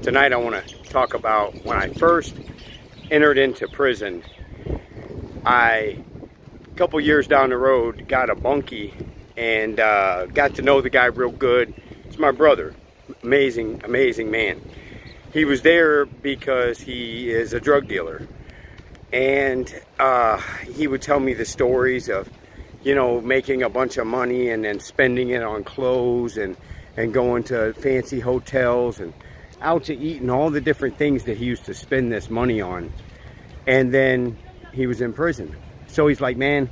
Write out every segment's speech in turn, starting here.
Tonight I want to talk about when I first entered into prison. A couple years down the road, got a bunkie and got to know the guy real good. It's my brother. Amazing man. He was there because he is a drug dealer. And he would tell me the stories of, you know, making a bunch of money and then spending it on clothes and going to fancy hotels and out to eat and all the different things that he used to spend this money on. And then he was in prison. So he's like, man,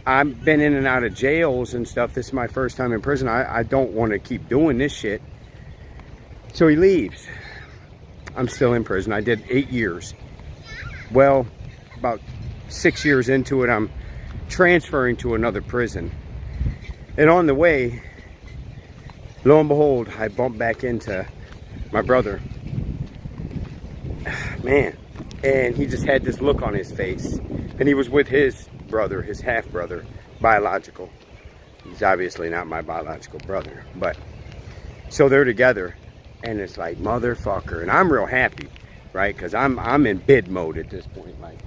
I've been in and out of jails and stuff. This is my first time in prison. I don't want to keep doing this shit. So he leaves. I'm still in prison. I did 8 years. Well, about 6 years into it, I'm transferring to another prison. And on the way, lo and behold, I bumped back into my brother. Man. And he just had this look on his face. And he was with his brother, his half-brother, biological. He's obviously not my biological brother. But, so they're together. And it's like, motherfucker. And I'm real happy, right? Because I'm in bid mode at this point. Like,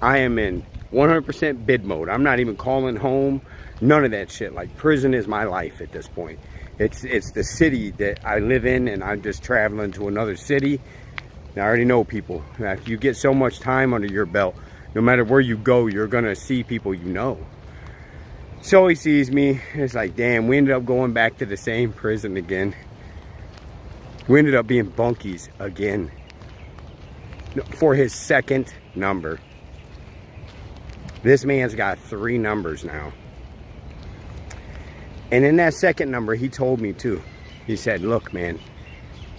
I am in 100% bid mode. I'm not even calling home. None of that shit. Like, prison is my life at this point. It's the city that I live in, and I'm just traveling to another city. I already know people. If you get so much time under your belt, no matter where you go, you're going to see people you know. So he sees me. It's like, damn, we ended up going back to the same prison again. We ended up being bunkies again for his second number. This man's got 3 numbers now. And in that second number, he told me too. He said, look, man,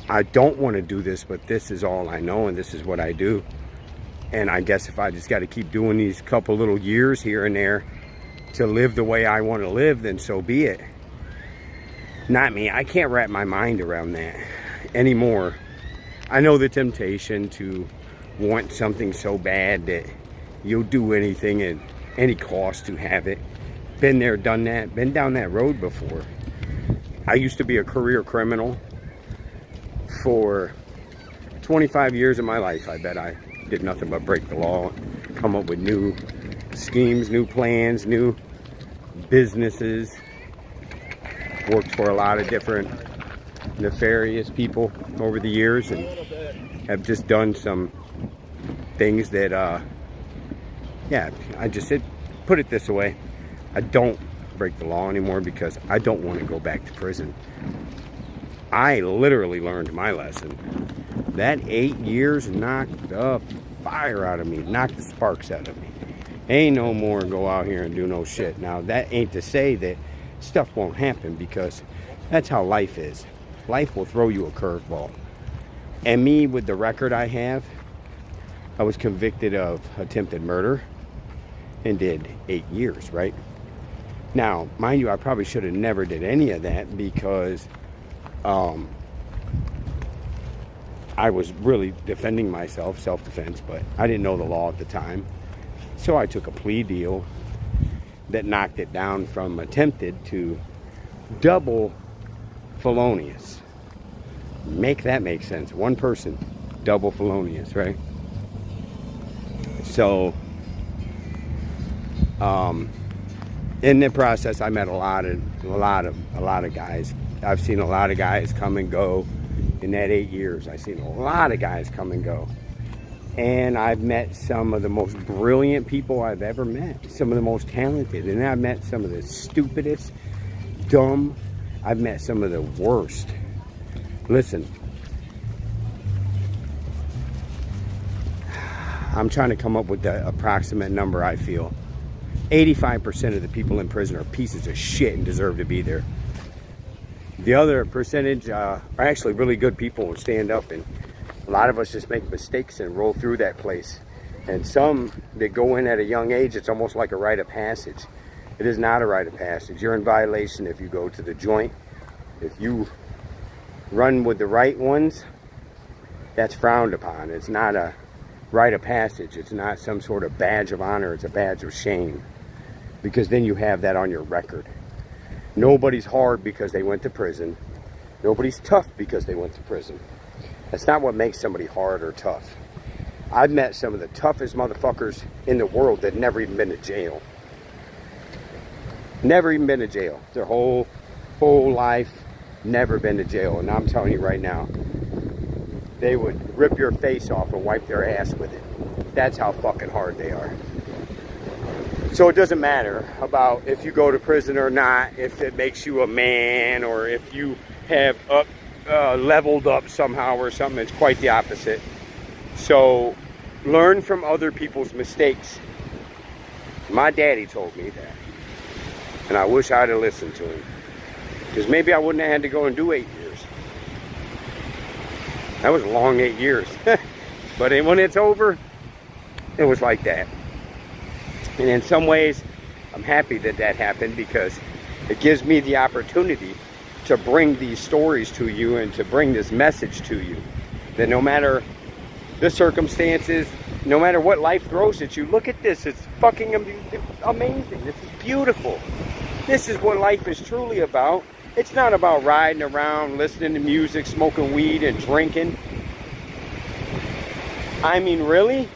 I don't want to do this, but this is all I know and this is what I do. And I guess if I just got to keep doing these couple little years here and there to live the way I want to live, then so be it. Not me. I can't wrap my mind around that anymore. I know the temptation to want something so bad that you'll do anything at any cost to have it. Been there, done that, been down that road before. I used to be a career criminal for 25 years of my life. I bet I did nothing but break the law, come up with new schemes, new plans, new businesses. Worked for a lot of different nefarious people over the years and have just done some things that, yeah, I just said, put it this way. I don't break the law anymore because I don't want to go back to prison. I literally learned my lesson. That 8 years knocked the fire out of me, knocked the sparks out of me. Ain't no more go out here and do no shit. Now, that ain't to say that stuff won't happen, because that's how life is. Life will throw you a curveball. And me, with the record I have, I was convicted of attempted murder and did 8 years, right? Now, mind you, I probably should have never did any of that because I was really defending myself, self-defense, but I didn't know the law at the time. So I took a plea deal that knocked it down from attempted to double felonious. Make that make sense. One person, double felonious, right? So, in the process, I met a lot of guys. I've seen a lot of guys come and go. In that 8 years, I've seen a lot of guys come and go. And I've met some of the most brilliant people I've ever met. Some of the most talented. And I've met some of the stupidest, dumb. I've met some of the worst. Listen. I'm trying to come up with the approximate number I feel. 85% of the people in prison are pieces of shit and deserve to be there. The other percentage are actually really good people and stand up, and a lot of us just make mistakes and roll through that place. And some that go in at a young age, it's almost like a rite of passage. It is not a rite of passage. You're in violation if you go to the joint. If you run with the right ones, that's frowned upon. It's not a rite of passage. It's not some sort of badge of honor. It's a badge of shame, because then you have that on your record. Nobody's hard because they went to prison. Nobody's tough because they went to prison. That's not what makes somebody hard or tough. I've met some of the toughest motherfuckers in the world that never even been to jail. Never even been to jail. Their whole life, never been to jail. And I'm telling you right now, they would rip your face off and wipe their ass with it. That's how fucking hard they are. So it doesn't matter about if you go to prison or not, if it makes you a man, or if you have leveled up somehow or something. It's quite the opposite. So learn from other people's mistakes. My daddy told me that. And I wish I'd have listened to him. Because maybe I wouldn't have had to go and do 8 years. That was a long 8 years. But when it's over, it was like that. And in some ways, I'm happy that that happened, because it gives me the opportunity to bring these stories to you and to bring this message to you. That no matter the circumstances, no matter what life throws at you, look at this. It's fucking amazing. This is beautiful. This is what life is truly about. It's not about riding around, listening to music, smoking weed, and drinking. I mean, really?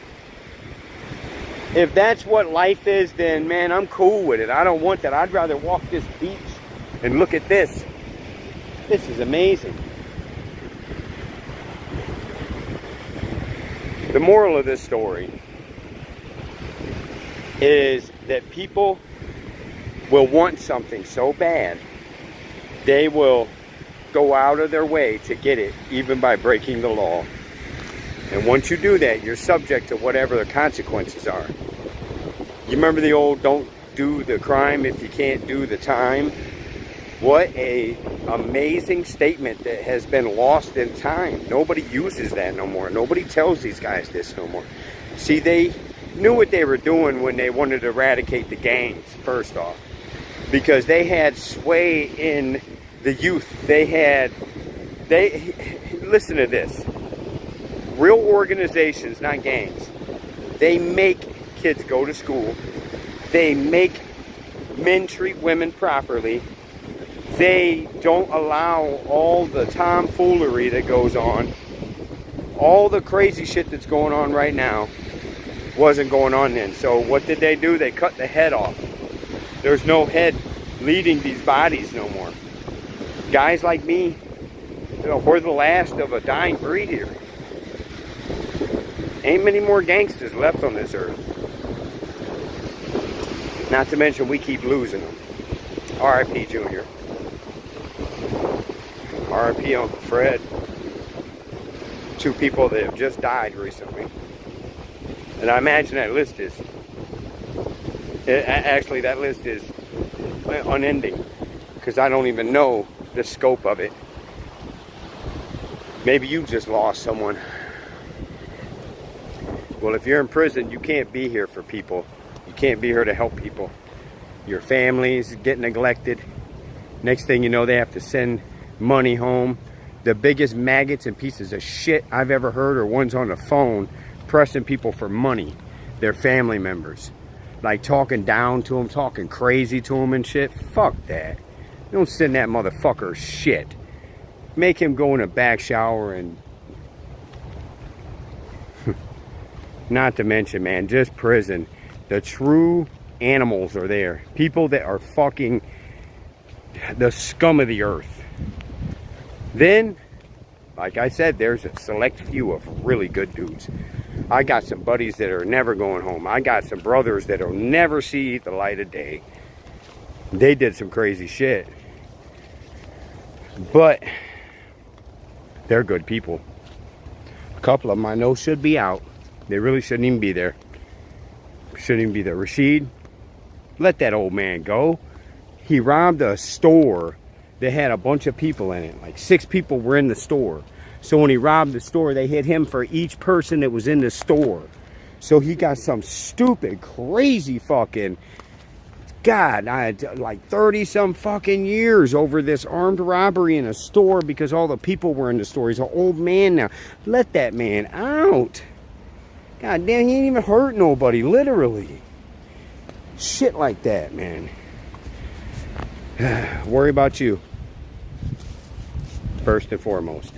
If that's what life is, then, man, I'm cool with it. I don't want that. I'd rather walk this beach and look at this. This is amazing. The moral of this story is that people will want something so bad, they will go out of their way to get it, even by breaking the law. And once you do that, you're subject to whatever the consequences are. You remember the old, don't do the crime if you can't do the time? What a amazing statement that has been lost in time. Nobody uses that no more. Nobody tells these guys this no more. See, they knew what they were doing when they wanted to eradicate the gangs, first off. Because they had sway in the youth. Listen to this. Real organizations, not gangs. They make kids go to school. They make men treat women properly. They don't allow all the tomfoolery that goes on. All the crazy shit that's going on right now wasn't going on then. So what did they do? They cut the head off. There's no head leading these bodies no more. Guys like me, we're the last of a dying breed here. Ain't many more gangsters left on this earth. Not to mention we keep losing them. R.I.P. Junior. R.I.P. Uncle Fred. Two people that have just died recently. And I imagine that list is... Actually, that list is unending. Because I don't even know the scope of it. Maybe you just lost someone. Well, if you're in prison, you can't be here for people. You can't be here to help people. Your families get neglected. Next thing you know, they have to send money home. The biggest maggots and pieces of shit I've ever heard are ones on the phone pressing people for money. Their family members. Like talking down to them, talking crazy to them and shit. Fuck that. Don't send that motherfucker shit. Make him go in a back shower and... Not to mention, man, just prison. The true animals are there. People that are fucking the scum of the earth. Then, like I said, there's a select few of really good dudes. I got some buddies that are never going home. I got some brothers that will never see the light of day. They did some crazy shit. But they're good people. A couple of them I know should be out. They really shouldn't even be there. Shouldn't even be there. Rashid, let that old man go. He robbed a store that had a bunch of people in it. Like 6 people were in the store. So when he robbed the store, they hit him for each person that was in the store. So he got some stupid, crazy fucking... God, I had like 30-some fucking years over this armed robbery in a store because all the people were in the store. He's an old man now. Let that man out. God damn, he ain't even hurt nobody, literally. Shit like that, man. Worry about you. First and foremost.